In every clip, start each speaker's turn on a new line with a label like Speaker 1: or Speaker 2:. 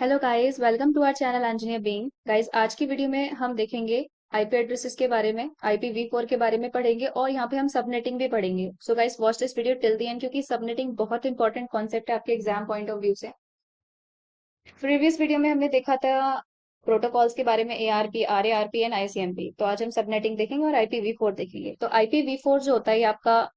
Speaker 1: Hello guys, welcome to our channel engineer being. Guys, आज की video में हम देखेंगे आईपी एड्रेसेस के बारे में, IPv4 के बारे में पढ़ेंगे और यहाँ पे हम सबनेटिंग भी पढ़ेंगे। So guys, watch this video till the end क्योंकि सबनेटिंग बहुत इंपॉर्टेंट कॉन्सेप्ट है आपके एग्जाम पॉइंट ऑफ व्यू से। प्रीवियस वीडियो में हमने देखा था प्रोटोकॉल्स के बारे में, ARP, RARP एंड ICMP। तो आज हम सबनेटिंग देखेंगे और IPv4 देखेंगे। तो IPv4 जो होता है ये आपका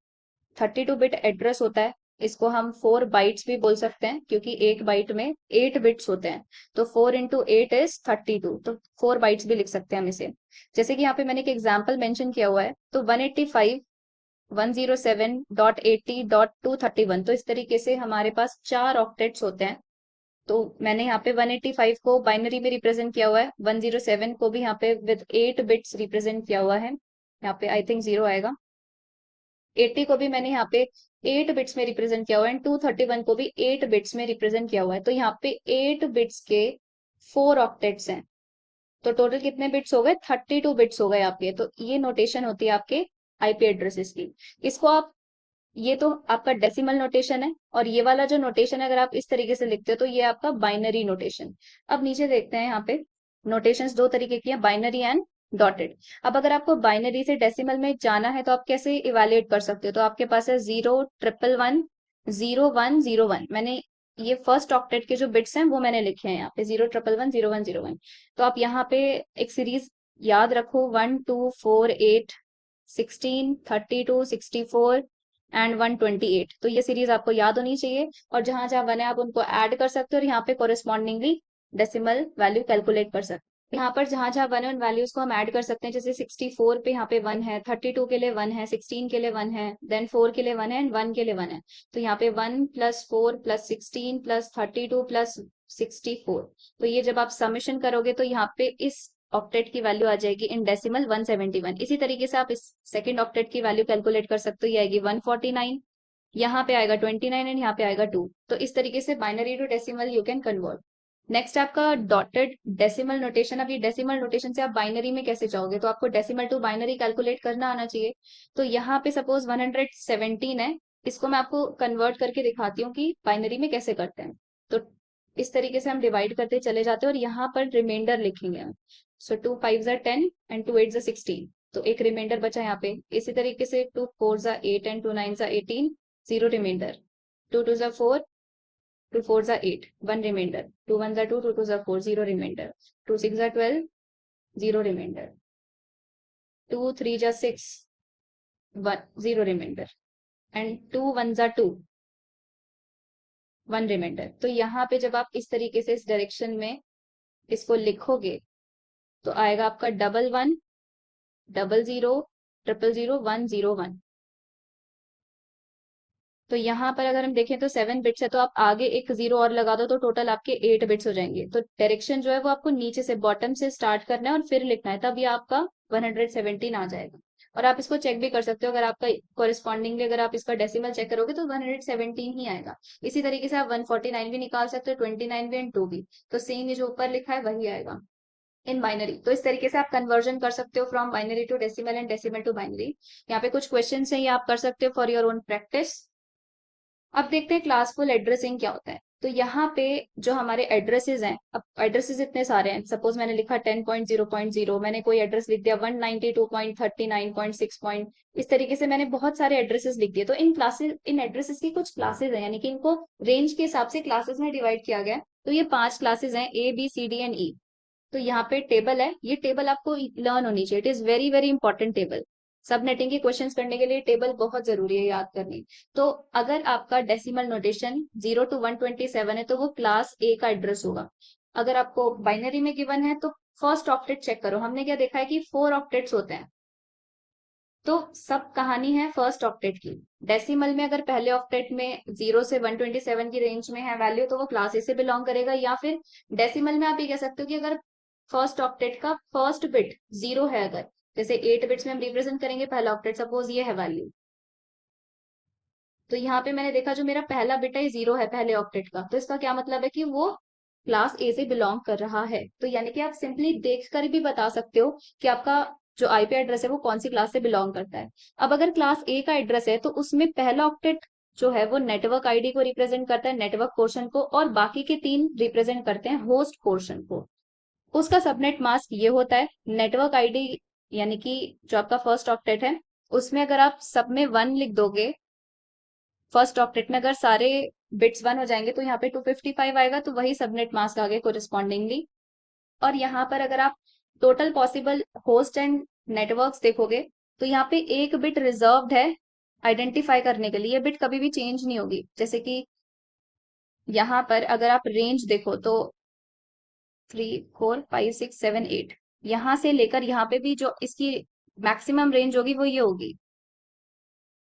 Speaker 1: 32 बिट एड्रेस होता है। इसको हम 4 बाइट्स भी बोल सकते हैं क्योंकि एक बाइट में 8 बिट्स होते हैं। तो 4 × 8 = 32, तो 4 बाइट्स भी लिख सकते हैं हम इसे। जैसे कि यहाँ पे मैंने एक एग्जाम्पल मेंशन किया हुआ है, तो 185.107.80.231। तो इस तरीके से हमारे पास 4 ऑक्टेट्स होते हैं। तो मैंने यहाँ पे 185 को बाइनरी में रिप्रेजेंट किया हुआ है, 107 को भी यहाँ पे विद 8 बिट्स रिप्रेजेंट किया हुआ है। यहाँ पे आई थिंक 0 आएगा। 80 को भी मैंने यहाँ पे 8 बिट्स में रिप्रेजेंट किया हुआ है एंड 231 को भी 8 बिट्स में रिप्रेजेंट किया हुआ है। तो यहाँ पे 8 बिट्स के 4 ऑक्टेट्स हैं। तो टोटल कितने बिट्स हो गए? 32 बिट्स हो गए आपके। तो ये नोटेशन होती है आपके आईपी एड्रेसेस की। इसको आप, ये तो आपका डेसिमल नोटेशन है और ये वाला जो नोटेशन है अगर आप इस तरीके से लिखते हो तो ये आपका बाइनरी नोटेशन। अब नीचे देखते हैं, यहाँ पे नोटेशंस दो तरीके की हैं, बाइनरी एंड डॉटेड। अब अगर आपको बाइनरी से डेसिमल में जाना है तो आप कैसे इवेल्युएट कर सकते हो? तो आपके पास है 0 1 1 1 0 1 0 1। मैंने ये फर्स्ट ऑक्टेट के जो बिट्स हैं वो मैंने लिखे हैं यहाँ पे, 0 1 1 1 0 1 0 1। तो आप यहाँ पे एक सीरीज याद रखो, 1 2 4 8 16 32 64 एंड 128। तो ये सीरीज आपको याद होनी चाहिए और जहां जहां वन है आप उनको ऐड कर सकते हो और यहाँ पे कोरिस्पॉन्डिंगली डेसिमल वैल्यू कैलकुलेट कर सकते हो। यहाँ पर जहां जहां वन है उन वैल्यूज को हम ऐड कर सकते हैं। जैसे 64 पे यहाँ पे 1 है, 32 के लिए 1 है, 16 के लिए 1 है, देन 4 के लिए 1 है एंड 1 के लिए 1 है। तो यहाँ पे 1 + 4 + 16 + 32 + 64। तो ये जब आप समेशन करोगे तो यहाँ पे इस ऑक्टेट की वैल्यू आ जाएगी इन डेसिमल 171। इसी तरीके से आप इस सेकंड ऑक्टेट की वैल्यू कैलकुलेट कर सकते हो, ये आएगी 149, यहाँ पे आएगा 29 एंड यहाँ पे आएगा 2। तो इस तरीके से binary to decimal you can convert. Next आपका डॉटेड डेसिमल नोटेशन। अब ये डेसिमल नोटेशन से आप बाइनरी में कैसे जाओगे? तो आपको डेसिमल टू बाइनरी कैलकुलेट करना आना चाहिए। तो यहाँ पे सपोज 117 है, इसको मैं आपको कन्वर्ट करके दिखाती हूँ कि बाइनरी में कैसे करते हैं। तो इस तरीके से हम डिवाइड करते चले जाते हैं और यहाँ पर रिमाइंडर लिखेंगे हम। सो 2 5 ज़ा 10 एंड 2 8 ज़ा 16। तो एक रिमाइंडर बचा यहाँ पे। इसी तरीके से 2 4 ज़ा 8 एंड 2 9 ज़ा 18, 0 रिमाइंडर। 2 2 ज़ा 4, 2 4 ज़ा 8, 1 रिमाइंडर। 2 1 ज़ा 2, 2 2 ज़ा 4, 0 रिमाइंडर। 2 6 ज़ा 12, 0 रिमाइंडर। 2 3 ज़ा 6, 1 0 रिमाइंडर एंड 2 1 ज़ा 2, 1 रिमाइंडर। तो यहाँ पे जब आप इस तरीके से इस डायरेक्शन में इसको लिखोगे तो आएगा आपका 11 00 000 101। तो यहाँ पर अगर हम देखें तो 7 बिट्स है, तो आप आगे एक 0 और लगा दो तो टोटल आपके 8 बिट्स हो जाएंगे। तो डायरेक्शन जो है वो आपको नीचे से बॉटम से स्टार्ट करना है और फिर लिखना है, तब ये आपका 117 आ जाएगा। और आप इसको चेक भी कर सकते हो, अगर आपका कोरिस्पॉन्डिंगली अगर आप इसका डेसिमल चेक करोगे तो 117 ही आएगा। इसी तरीके से आप 149 भी निकाल सकते हो, 29 भी एंड 2 भी। तो सेम ये जो ऊपर लिखा है वही आएगा इन बाइनरी। तो इस तरीके से आप कन्वर्जन कर सकते हो from binary to decimal and decimal to binary. यहाँ पे कुछ क्वेश्चन है, ये आप कर सकते हो फॉर योर ओन प्रैक्टिस। अब देखते हैं क्लासफुल एड्रेसिंग क्या होता है। तो यहाँ पे जो हमारे एड्रेसेस हैं, अब एड्रेसेस इतने सारे हैं। सपोज मैंने लिखा 10.0.0, मैंने कोई एड्रेस लिख दिया 192.39.6 इस तरीके से मैंने बहुत सारे एड्रेसेस लिख दिए। तो इन क्लासेस, इन एड्रेसेस की कुछ क्लासेस हैं, यानी कि इनको रेंज के हिसाब से क्लासेस में डिवाइड किया गया है। तो ये 5 क्लासेस हैं, A B C D and E। तो यहाँ पे टेबल है, ये टेबल आपको लर्न होनी चाहिए। It is very very important table. सब नेटिंग के क्वेश्चंस करने के लिए टेबल बहुत जरूरी है याद करनी। तो अगर आपका डेसिमल नोटेशन 0 to 127 है तो वो क्लास ए का एड्रेस होगा। अगर आपको बाइनरी में गिवन है तो फर्स्ट ऑक्टेट चेक करो। हमने क्या देखा है कि 4 ऑक्टेट्स होते हैं। तो सब कहानी है फर्स्ट ऑक्टेट की। डेसिमल में अगर पहले ऑक्टेट में 0 से 127 की रेंज में है वैल्यू तो वो क्लास ए से बिलोंग करेगा। या फिर डेसिमल में आप ये कह सकते हो कि अगर फर्स्ट ऑक्टेट का फर्स्ट बिट 0 है, अगर जैसे 8 बिट्स में हम रिप्रेजेंट करेंगे पहला ऑक्टेट, सपोज ये है वैल्यू। तो यहाँ पे मैंने देखा जो मेरा पहला बिट है 0 है पहले ऑक्टेट का, तो इसका क्या मतलब है कि वो क्लास ए से बिलोंग कर रहा है। तो यानी कि आप सिंपली देखकर भी बता सकते हो कि आपका जो आईपी एड्रेस है वो कौन सी क्लास से बिलोंग करता है। अब अगर क्लास ए का एड्रेस है तो उसमें पहला ऑक्टेट जो है वो नेटवर्क आईडी को रिप्रेजेंट करता है, नेटवर्क पोर्शन को, और बाकी के 3 रिप्रेजेंट करते हैं होस्ट पोर्शन को। उसका सबनेट मास्क ये होता है। नेटवर्क आईडी यानी कि जो आपका फर्स्ट ऑक्टेट है, उसमें अगर आप सब में 1 लिख दोगे, फर्स्ट ऑक्टेट में अगर सारे बिट्स 1 हो जाएंगे तो यहाँ पे 255 आएगा, तो वही सबनेट मास्क आगे कोरिस्पॉन्डिंगली। और यहाँ पर अगर आप total possible host and networks देखोगे, तो यहाँ पे एक बिट रिजर्व्ड है आइडेंटिफाई करने के लिए, ये बिट कभी भी चेंज नहीं होगी। जैसे कि यहाँ पर अगर आप रेंज देखो तो 3 4 5 6 7 8, यहाँ से लेकर यहाँ पे भी जो इसकी मैक्सिमम रेंज होगी वो ये होगी।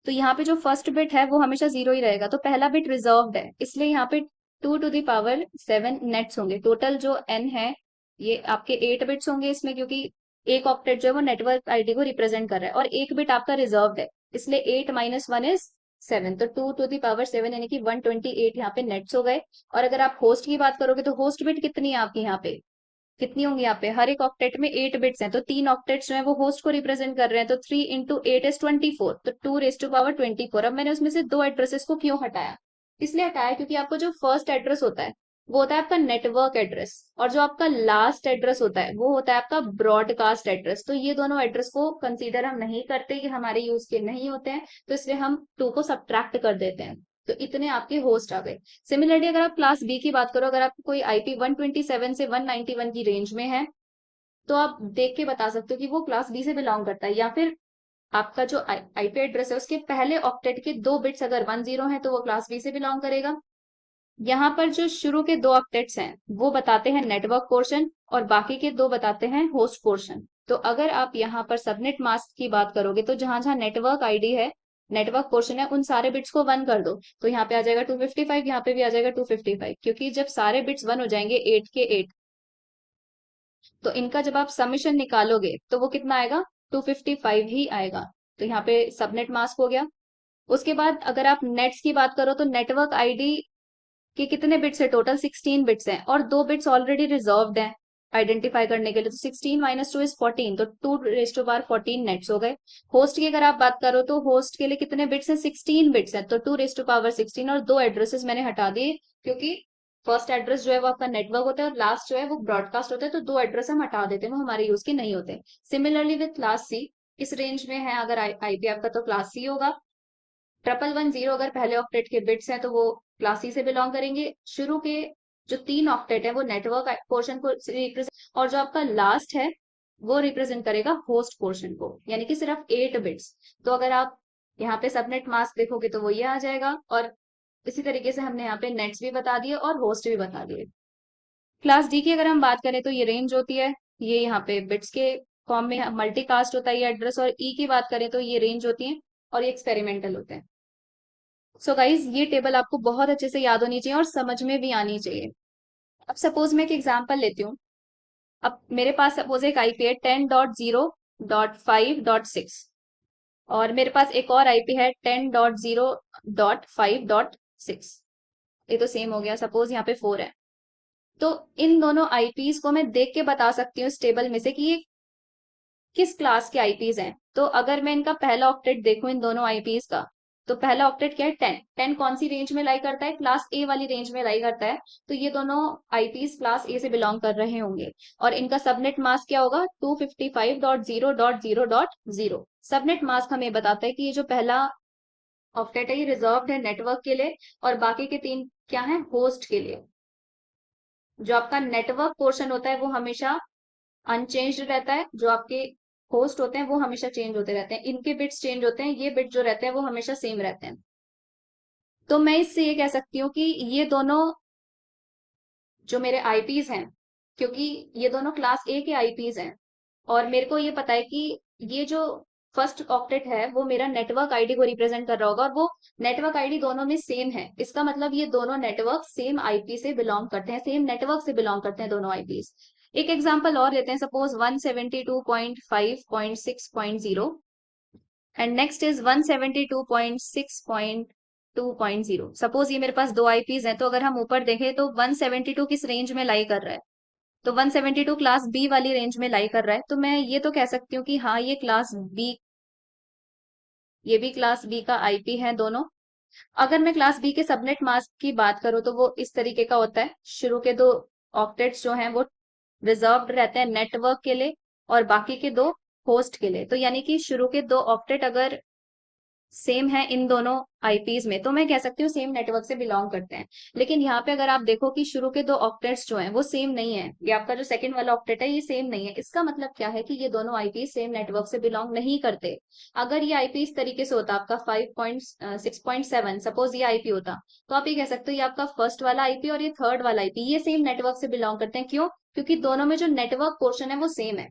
Speaker 1: तो यहाँ पे जो फर्स्ट बिट है वो हमेशा 0 ही रहेगा, तो पहला बिट रिजर्व्ड है, इसलिए यहाँ पे 2 to the power 7 नेट्स होंगे। टोटल जो n है ये आपके 8 बिट्स होंगे इसमें, क्योंकि एक ऑक्टेट जो है वो नेटवर्क आईडी को रिप्रेजेंट कर रहा है, और एक बिट आपका रिजर्व्ड है, इसलिए 8 - 1 = 7, तो 2 to the power 7 यानी कि 128 यहाँ पे नेट्स हो गए। और अगर आप होस्ट की बात करोगे तो होस्ट बिट कितनी है आपकी यहाँ पे, कितनी होंगी यहाँ पे, हर एक ऑक्टेट में 8 बिट्स हैं, तो 3 ऑक्टेट्स जो है वो होस्ट को रिप्रेजेंट कर रहे हैं, तो 3 × 8 = 24, तो 2 raised to power 24। अब मैंने उसमें से 2 एड्रेसेस को क्यों हटाया, इसलिए हटाया क्योंकि आपको जो फर्स्ट एड्रेस होता है वो होता है आपका नेटवर्क एड्रेस, और जो आपका लास्ट एड्रेस होता है वो होता है आपका ब्रॉडकास्ट एड्रेस। तो ये दोनों एड्रेस को कंसीडर हम नहीं करते, कि हमारे यूज के नहीं होते हैं, तो इसलिए हम 2 को सब्ट्रैक्ट कर देते हैं। तो इतने आपके होस्ट आ गए। सिमिलरली अगर आप क्लास बी की बात करो, अगर आपको कोई आईपी 127 से 191 की रेंज में है, तो आप देख के बता सकते हो कि वो क्लास बी से बिलोंग करता है, या फिर आपका जो आईपी एड्रेस है उसके पहले ऑक्टेट के 2 बिट्स अगर 10 है तो वो क्लास बी से बिलोंग करेगा। यहाँ पर जो शुरू के 2 ऑक्टेट्स हैं वो बताते हैं नेटवर्क पोर्शन, और बाकी के 2 बताते हैं होस्ट पोर्शन। तो अगर आप यहाँ पर सबनेट मास्क की बात करोगे, तो जहां जहां नेटवर्क आईडी है, नेटवर्क पोर्शन है, उन सारे बिट्स को 1 कर दो, तो यहाँ पे आ जाएगा 255, यहाँ पे भी आ जाएगा 255, क्योंकि जब सारे बिट्स 1 हो जाएंगे 8 के 8, तो इनका जब आप समीशन निकालोगे तो वो कितना आएगा, 255 ही आएगा। तो यहाँ पे सबनेट मास्क हो गया। उसके बाद अगर आप नेट्स की बात करो, तो नेटवर्क आईडी कि कितने बिट्स है, टोटल 16 बिट्स हैं, और 2 बिट्स ऑलरेडी रिजर्व्ड हैं आइडेंटिफाई करने के लिए, तो 16 - 2 = 14, तो 2 raised to power 14 नेट्स हो गए। होस्ट की अगर आप बात करो तो होस्ट के लिए कितने बिट्स हैं, 16 बिट्स हैं, तो 2 raised to power 16, और 2 एड्रेसेस मैंने हटा दिए, क्योंकि फर्स्ट एड्रेस जो है वो आपका नेटवर्क होता है और लास्ट जो है वो ब्रॉडकास्ट होता है, तो 2 एड्रेस हम हटा देते हैं, वो हमारे यूज के नहीं होते। सिमिलरली विथ क्लास सी, इस रेंज में है अगर आईपी आपका, तो क्लास सी होगा। 1110 अगर पहले ऑक्टेट के बिट्स हैं तो वो क्लास सी से बिलोंग करेंगे। शुरू के जो 3 ऑक्टेट है वो नेटवर्क पोर्शन को रिप्रेजेंट, और जो आपका लास्ट है वो रिप्रेजेंट करेगा होस्ट पोर्शन को, यानी कि सिर्फ 8 बिट्स। तो अगर आप यहाँ पे सबनेट मास्क देखोगे तो वो ये आ जाएगा, और इसी तरीके से हमने यहाँ पे नेट्स भी बता दिए और होस्ट भी बता दिए। क्लास डी की अगर हम बात करें तो ये रेंज होती है, ये यहाँ पे बिट्स के फॉर्म में मल्टीकास्ट होता है ये एड्रेस, और ई की बात करें तो ये रेंज होती है और ये एक्सपेरिमेंटल होते हैं। सो गाइज ये टेबल आपको बहुत अच्छे से याद होनी चाहिए और समझ में भी आनी चाहिए। अब सपोज मैं एक एग्जांपल लेती हूँ। अब मेरे पास सपोज एक आईपी है 10.0.5.6, और मेरे पास एक और आईपी है 10.0.5.6। ये तो सेम हो गया, सपोज यहाँ पे 4 है। तो इन दोनों आईपीज को मैं देख के बता सकती हूँ इस टेबल में से कि ये किस क्लास के आईपीज हैं। तो अगर मैं इनका पहला ऑक्टेट देखूं इन दोनों आईपीज का, तो पहला ऑक्टेट क्या है, 10 कौन सी रेंज में लाई करता है, क्लास ए वाली रेंज में लाई करता है, तो ये दोनों आईपीज क्लास ए से बिलोंग कर रहे होंगे। और इनका सबनेट मास्क क्या होगा, 255.0.0.0। सबनेट मास्क हमें बताता है कि ये जो पहला ऑक्टेट है ये रिजर्व्ड है नेटवर्क के लिए, और बाकी के 3 क्या है, होस्ट के लिए। जो आपका नेटवर्क पोर्शन होता है वो हमेशा अनचेंज्ड रहता है, जो आपके होस्ट होते हैं वो हमेशा चेंज होते रहते हैं, इनके बिट्स चेंज होते हैं, ये बिट जो रहते हैं वो हमेशा सेम रहते हैं। तो मैं इससे ये कह सकती हूँ कि ये दोनों जो मेरे आईपीज हैं, क्योंकि ये दोनों क्लास ए के आईपीज हैं, और मेरे को ये पता है कि ये जो फर्स्ट ऑक्टेट है वो मेरा नेटवर्क आईडी को रिप्रेजेंट कर रहा होगा, और वो नेटवर्क आईडी दोनों में सेम है, इसका मतलब ये दोनों नेटवर्क सेम आईपी से बिलोंग करते हैं, सेम नेटवर्क से बिलोंग करते हैं दोनों आईपीज। एक एग्जांपल और लेते हैं, suppose 172.5.6.0 and next is 172.6.2.0। Suppose ये मेरे पास 2 आईपीज हैं, तो अगर हम ऊपर देखें तो 172 किस रेंज में लाई कर रहा है, तो 172 क्लास बी वाली रेंज में लाई कर रहा है, तो मैं ये तो कह सकती हूँ कि हाँ ये क्लास बी, ये भी क्लास बी का आईपी है दोनों। अगर मैं क्लास बी के सबनेट मास्क की बात करूं तो वो इस तरीके का होता है, शुरू के दो ऑक्टेट्स जो हैं वो रिजर्व्ड रहते हैं नेटवर्क के लिए और बाकी के दो होस्ट के लिए। तो यानी कि शुरू के दो ऑक्टेट अगर सेम है इन दोनों आईपीज में तो मैं कह सकती हूँ सेम नेटवर्क से बिलोंग करते हैं। लेकिन यहाँ पे अगर आप देखो कि शुरू के दो ऑक्टेट्स जो हैं वो सेम नहीं है, ये आपका जो सेकंड वाला ऑक्टेट है ये सेम नहीं है, इसका मतलब क्या है कि ये दोनों आईपी सेम नेटवर्क से बिलोंग नहीं करते। अगर ये आईपी इस तरीके से होता आपका 5.6.7, सपोज ये आईपी होता, तो आप ये कह सकते हो ये आपका फर्स्ट वाला आईपी और ये थर्ड वाला आईपी ये सेम नेटवर्क से बिलोंग करते हैं। क्यों? क्योंकि दोनों में जो नेटवर्क पोर्शन है वो सेम है।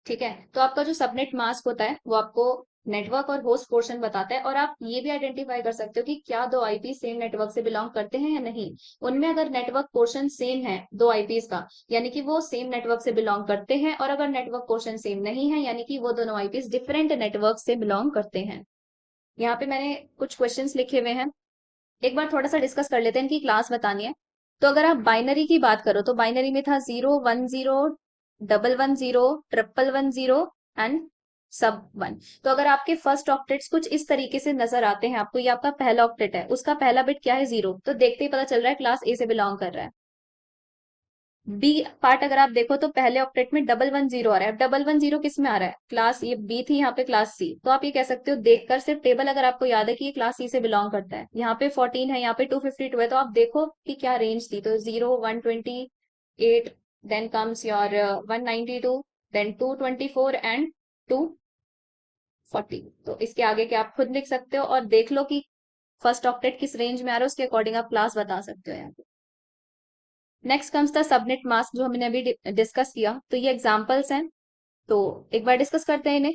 Speaker 1: ठीक है, तो आपका जो सबनेट मास्क होता है वो आपको नेटवर्क और होस्ट पोर्शन बताता है, और आप ये भी आइडेंटिफाई कर सकते हो कि क्या दो आईपी सेम नेटवर्क से बिलोंग करते हैं या नहीं। उनमें अगर नेटवर्क पोर्शन सेम है दो आईपीज का, यानी कि वो सेम नेटवर्क से बिलोंग करते हैं, और अगर नेटवर्क पोर्शन सेम नहीं है यानी कि वो दोनों आईपीज डिफरेंट नेटवर्क से बिलोंग करते हैं। यहाँ पे मैंने कुछ क्वेश्चंस लिखे हुए हैं, एक बार थोड़ा सा डिस्कस कर लेते हैं, इनकी क्लास बतानी है। तो अगर आप बाइनरी की बात करो तो बाइनरी में था 0 1 0 1 1 0 1 1 0 एंड सब 1। तो अगर आपके फर्स्ट ऑक्टेट्स कुछ इस तरीके से नजर आते हैं आपको, ये आपका पहला ऑक्टेट है, उसका पहला बिट क्या है 0, तो देखते ही पता चल रहा है क्लास ए से बिलोंग कर रहा है। बी पार्ट अगर आप देखो तो पहले ऑक्टेट में 1 1 0 आ रहा है। अब 1 1 0 किस में आ रहा है? क्लास ये बी थी, यहाँ पे क्लास सी, तो आप ये कह सकते हो देखकर सिर्फ टेबल अगर आपको याद है कि ये क्लास सी से बिलोंग करता है। यहाँ पे 14 है, यहाँ पे 252 है, तो आप देखो कि क्या रेंज थी, तो 0 1 28, then comes your 192, then 224 and 240। तो इसके आगे के आप खुद लिख सकते हो और देख लो कि फर्स्ट ऑक्टेट किस रेंज में आ रहा है, उसके अकॉर्डिंग आप क्लास बता सकते हो यहाँ पे। Next comes the subnet mask जो हमने अभी डिस्कस किया, तो ये एग्जांपल्स हैं, तो एक बार डिस्कस करते हैं इन्हें।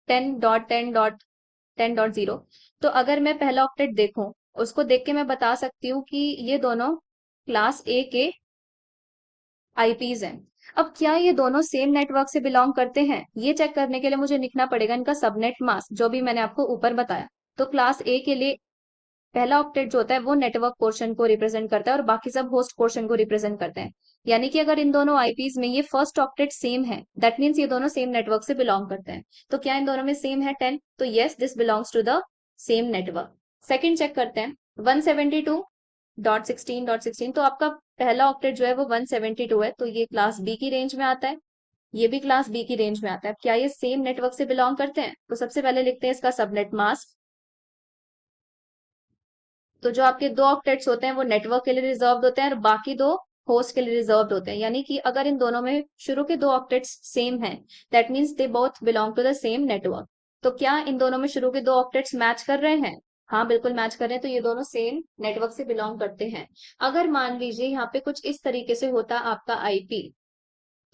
Speaker 1: 10.10.10.0। तो अगर मैं पहला ऑक्टेट देखूं, उसको देख के मैं बता सकती हूँ कि ये दोनों क्लास ए के आईपीज हैं। अब क्या ये दोनों सेम नेटवर्क से बिलोंग करते हैं, ये चेक करने के लिए मुझे लिखना पड़ेगा इनका सबनेट मास्क जो भी मैंने आपको ऊपर बताया। तो क्लास ए के लिए पहला ऑक्टेट जो होता है वो नेटवर्क पोर्शन को रिप्रेजेंट करता है और बाकी सब होस्ट पोर्शन को रिप्रेजेंट करते हैं। यानी कि अगर इन दोनों आईपीज में ये फर्स्ट ऑक्टेट सेम है, दैट मीन्स ये दोनों सेम नेटवर्क से बिलोंग करते हैं। तो क्या इन दोनों में सेम है 10? तो yes, this belongs to the same network. Second check करते हैं, 172.16.16। तो आपका पहला ऑक्टेट जो है वो 172 है, तो ये क्लास बी की रेंज में आता है, ये भी क्लास बी की रेंज में आता है। क्या ये सेम नेटवर्क से बिलोंग करते हैं? तो सबसे पहले लिखते हैं इसका सबनेट मास्क। तो जो आपके दो ऑक्टेट्स होते हैं वो नेटवर्क के लिए रिजर्व्ड होते हैं और बाकी दो होस्ट के लिए रिजर्व्ड होते हैं। यानी कि अगर इन दोनों में शुरू के दो ऑक्टेट्स सेम हैं, that means they both belong to the same network. तो क्या इन दोनों में शुरू के दो ऑक्टेट्स मैच कर रहे हैं? हाँ, बिल्कुल मैच कर रहे हैं, तो ये दोनों सेम नेटवर्क से बिलोंग करते हैं। अगर मान लीजिए यहाँ पे कुछ इस तरीके से होता आपका आईपी,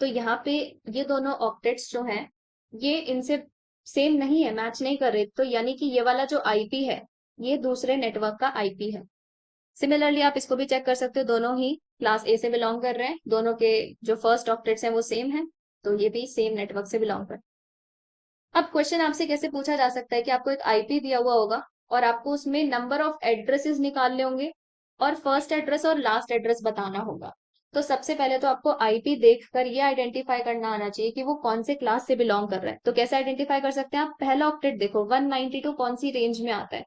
Speaker 1: तो यहाँ पे ये दोनों ऑक्टेट्स जो हैं ये इनसे सेम नहीं है, मैच नहीं कर रहे, तो यानी कि ये वाला जो आईपी है ये दूसरे नेटवर्क का आईपी है। सिमिलरली आप इसको भी चेक कर सकते हो, दोनों ही क्लास ए से बिलोंग कर रहे हैं, दोनों के जो फर्स्ट ऑक्टेट्स हैं वो सेम है, तो ये भी सेम नेटवर्क से बिलोंग कर। अब क्वेश्चन आपसे कैसे पूछा जा सकता है कि आपको एक आईपी दिया हुआ होगा और आपको उसमें नंबर ऑफ एड्रेसेस निकालने होंगे और फर्स्ट एड्रेस और लास्ट एड्रेस बताना होगा। तो सबसे पहले तो आपको आईपी देखकर ये आइडेंटिफाई करना आना चाहिए कि वो कौन से क्लास से बिलोंग कर रहा है। तो कैसे आइडेंटिफाई कर सकते हैं? आप पहला ऑक्टेट देखो, 192 कौन सी रेंज में आता है।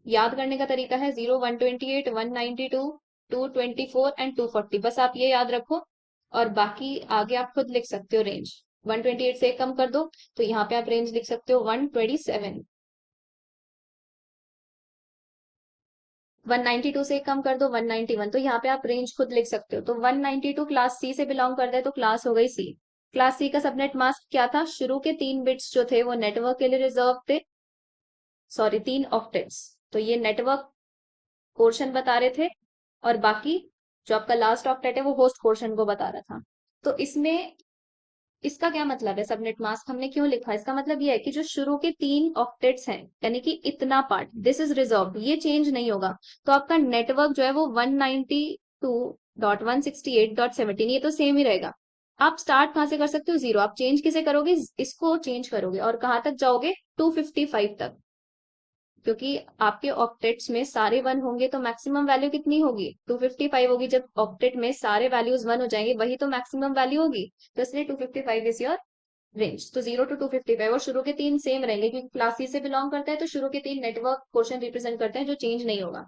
Speaker 1: याद करने का तरीका है 0 1 28 192 224 एंड 240, बस आप ये याद रखो और बाकी आगे आप खुद लिख सकते हो रेंज। 128 से कम कर दो तो यहाँ पे आप रेंज लिख सकते हो 127। 192 से कम कर दो 191, तो यहाँ पे आप रेंज खुद लिख सकते हो। तो 192 क्लास सी से बिलोंग करता है, तो क्लास हो गई सी। क्लास सी का सबनेट मास्क क्या था? शुरू के 3 बिट्स जो थे वो नेटवर्क के लिए रिजर्व थे, सॉरी 3 ऑक्टेट्स, तो ये नेटवर्क पोर्शन बता रहे थे और बाकी जो आपका लास्ट ऑक्टेट है वो होस्ट पोर्शन को बता रहा था। तो इसमें इसका क्या मतलब है? सबनेट मास्क हमने क्यों लिखा? इसका मतलब ये है कि जो शुरू के 3 ऑक्टेट्स हैं यानी कि इतना पार्ट, दिस इज रिजर्व, ये चेंज नहीं होगा। तो आपका नेटवर्क जो है वो 192.168.17, ये तो सेम ही रहेगा। आप स्टार्ट कहाँ से कर सकते हो? 0। आप चेंज किसे करोगे? इसको चेंज करोगे और कहाँ तक जाओगे? 255 तक, क्योंकि आपके ऑक्टेट्स में सारे 1 होंगे तो मैक्सिमम वैल्यू कितनी होगी? 255 होगी। जब ऑक्टेट में सारे वैल्यूज 1 हो जाएंगे वही तो मैक्सिमम वैल्यू होगी, तो इसलिए 255 इज योर रेंज, तो 0 to 255, और शुरू के तीन सेम रहेंगे क्योंकि क्लास सी से बिलोंग करता है, तो शुरू के तीन नेटवर्क पोर्शन रिप्रेजेंट करते हैं जो चेंज नहीं होगा।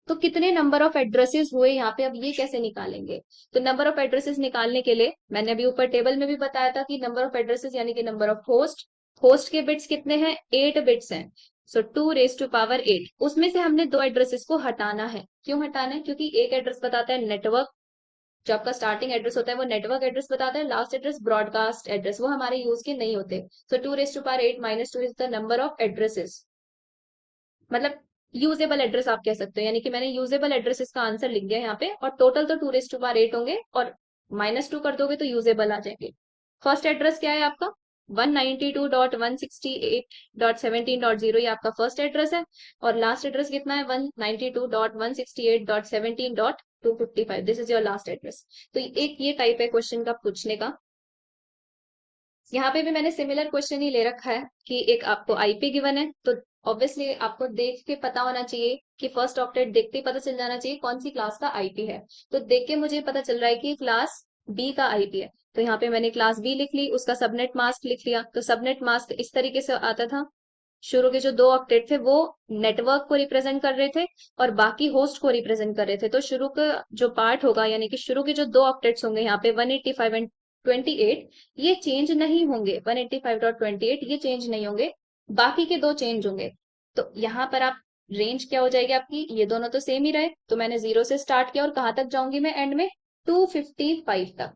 Speaker 1: तो कितने नंबर ऑफ एड्रेसेस हुए यहाँ पे, अब ये कैसे निकालेंगे? तो नंबर ऑफ एड्रेसेस निकालने के लिए मैंने अभी ऊपर टेबल में भी बताया था कि नंबर ऑफ एड्रेसेस यानी कि नंबर ऑफ होस्ट, होस्ट के बिट्स कितने हैं? 8 बिट्स हैं। सो 2 raised to power 8, उसमें से हमने दो एड्रेसेस को हटाना है। क्यों हटाना है? क्योंकि एक एड्रेस बताता है नेटवर्क, जो आपका स्टार्टिंग एड्रेस होता है वो नेटवर्क एड्रेस बताता है, लास्ट एड्रेस ब्रॉडकास्ट एड्रेस, वो हमारे यूज के नहीं होते। सो 2 raised to power 8 -2 is the number of addresses, मतलब यूजेबल एड्रेस आप कह सकते हो, यानी कि मैंने यूजेबल एड्रेसेस का आंसर लिख दिया यहाँ पे, और टोटल तो 2 raised to power 8 होंगे, और -2 कर दोगे तो यूजेबल आ जाएंगे। फर्स्ट एड्रेस क्या है आपका? 192.168.17.0, ये आपका फर्स्ट एड्रेस है, और लास्ट एड्रेस कितना है? 192.168.17.255, this is your last address. तो एक ये टाइप है क्वेश्चन का पूछने का। यहाँ पे भी मैंने सिमिलर क्वेश्चन ही ले रखा है कि एक आपको आईपी गिवन है, तो ऑब्वियसली आपको देख के पता होना चाहिए कि फर्स्ट ऑक्टेट देखते ही पता चल जाना चाहिए कौन सी क्लास का आईपी है। तो देख के मुझे पता चल रहा है कि क्लास बी का आईपी है, तो यहाँ पे मैंने क्लास बी लिख ली, उसका सबनेट मास्क लिख लिया। तो सबनेट मास्क इस तरीके से आता था, शुरू के जो दो ऑक्टेट थे वो नेटवर्क को रिप्रेजेंट कर रहे थे और बाकी होस्ट को रिप्रेजेंट कर रहे थे। तो शुरू का जो पार्ट होगा, यानी कि शुरू के जो दो ऑक्टेट्स होंगे यहाँ पे 185 एंड 28, ये चेंज नहीं होंगे। 185.28 ये चेंज नहीं होंगे, बाकी के दो चेंज होंगे। तो यहाँ पर आप रेंज क्या हो जाएगी आपकी? ये दोनों तो सेम ही रहे, तो मैंने 0 से स्टार्ट किया और कहाँ तक जाऊंगी मैं एंड में? 255 तक।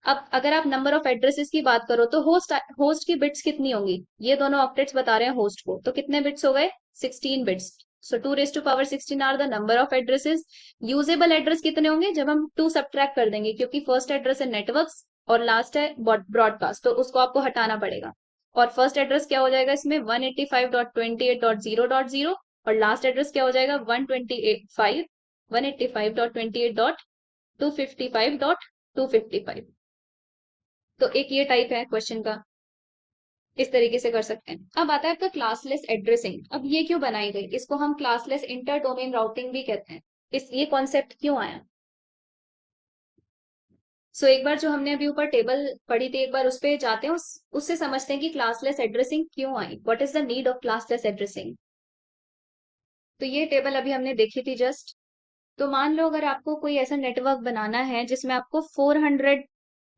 Speaker 1: अब अगर आप नंबर ऑफ एड्रेसेस की बात करो तो होस्ट होस्ट की बिट्स कितनी होंगी? ये दोनों ऑक्टेट्स बता रहे हैं होस्ट को, तो कितने बिट्स हो गए? 16 bits. So 2 raised to power 16 are the number of addresses. Usable address कितने होंगे जब हम 2 सब्ट्रैक्ट कर देंगे, क्योंकि फर्स्ट एड्रेस है नेटवर्क और लास्ट है ब्रॉडकास्ट, तो उसको आपको हटाना पड़ेगा। और फर्स्ट एड्रेस क्या हो जाएगा इसमें? 185.28.0.0, और लास्ट एड्रेस क्या हो जाएगा? 185.28.255.255। तो एक ये टाइप है क्वेश्चन का, इस तरीके से कर सकते हैं। अब आता है आपका क्लासलेस एड्रेसिंग। अब ये क्यों बनाई गई? इसको हम क्लासलेस इंटर डोमेन राउटिंग भी कहते हैं। इस ये कॉन्सेप्ट क्यों आया? एक बार जो हमने अभी ऊपर टेबल पढ़ी थी, एक बार उस पे जाते हैं, उससे समझते हैं कि क्लासलेस एड्रेसिंग क्यों आई, what is the need of classless addressing. तो ये टेबल अभी हमने देखी थी जस्ट। तो मान लो अगर आपको कोई ऐसा नेटवर्क बनाना है जिसमें आपको 400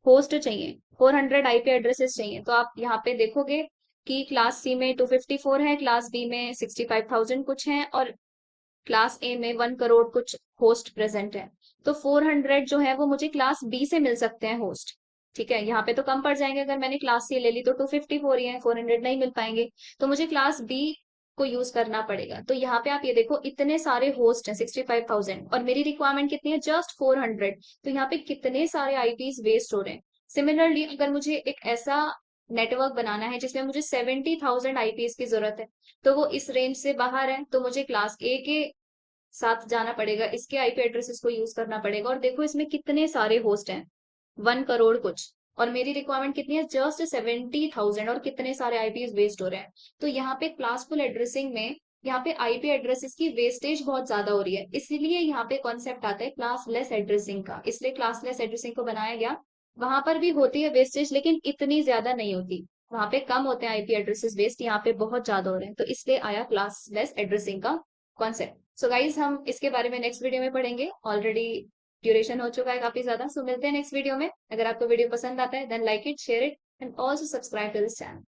Speaker 1: होस्ट चाहिए, 400 आईपी एड्रेसेस चाहिए, तो आप यहाँ पे देखोगे कि क्लास सी में 254 है, क्लास बी में 65,000 कुछ है, और क्लास ए में 1 करोड़ कुछ होस्ट प्रेजेंट है। तो 400 जो है वो मुझे क्लास बी से मिल सकते हैं होस्ट। ठीक है, यहाँ पे तो कम पड़ जाएंगे, अगर मैंने क्लास सी ले ली तो 254 ही है, 400 नहीं मिल पाएंगे, तो मुझे क्लास बी को यूज करना पड़ेगा। तो यहाँ पे आप ये देखो इतने सारे होस्ट हैं 65,000, और मेरी रिक्वायरमेंट कितनी है? जस्ट 400। तो यहाँ पे कितने सारे आईपीज वेस्ट हो रहे हैं। सिमिलरली अगर मुझे एक ऐसा नेटवर्क बनाना है जिसमें मुझे 70,000 आईपीज की जरूरत है, तो वो इस रेंज से बाहर है, तो मुझे क्लास ए के साथ जाना पड़ेगा, इसके आईपी एड्रेसेस को यूज करना पड़ेगा। और देखो इसमें कितने सारे होस्ट हैं, 1 करोड़ कुछ, और मेरी रिक्वायरमेंट कितनी है? जस्ट 70,000, और कितने सारे आईपीज वेस्ट हो रहे हैं। तो यहाँ पे क्लासफुल एड्रेसिंग में यहाँ पे आईपी एड्रेसेस की वेस्टेज बहुत ज्यादा हो रही है, इसीलिए यहाँ पे कॉन्सेप्ट आता है क्लासलेस एड्रेसिंग का। इसलिए क्लासलेस एड्रेसिंग को बनाया गया। वहां पर भी होती है वेस्टेज, लेकिन इतनी ज्यादा नहीं होती। वहां पे कम होते हैं आईपी एड्रेसेस वेस्ट, यहाँ पे बहुत ज्यादा हो रहे हैं, तो इसलिए आया क्लासलेस एड्रेसिंग का कॉन्सेप्ट। सो गाइज हम इसके बारे में नेक्स्ट वीडियो में पढ़ेंगे, ऑलरेडी ड्यूरेशन हो चुका है काफी ज्यादा। सो मिलते हैं नेक्स्ट वीडियो में। अगर आपको वीडियो पसंद आता है then like it, share it, and also subscribe to this channel.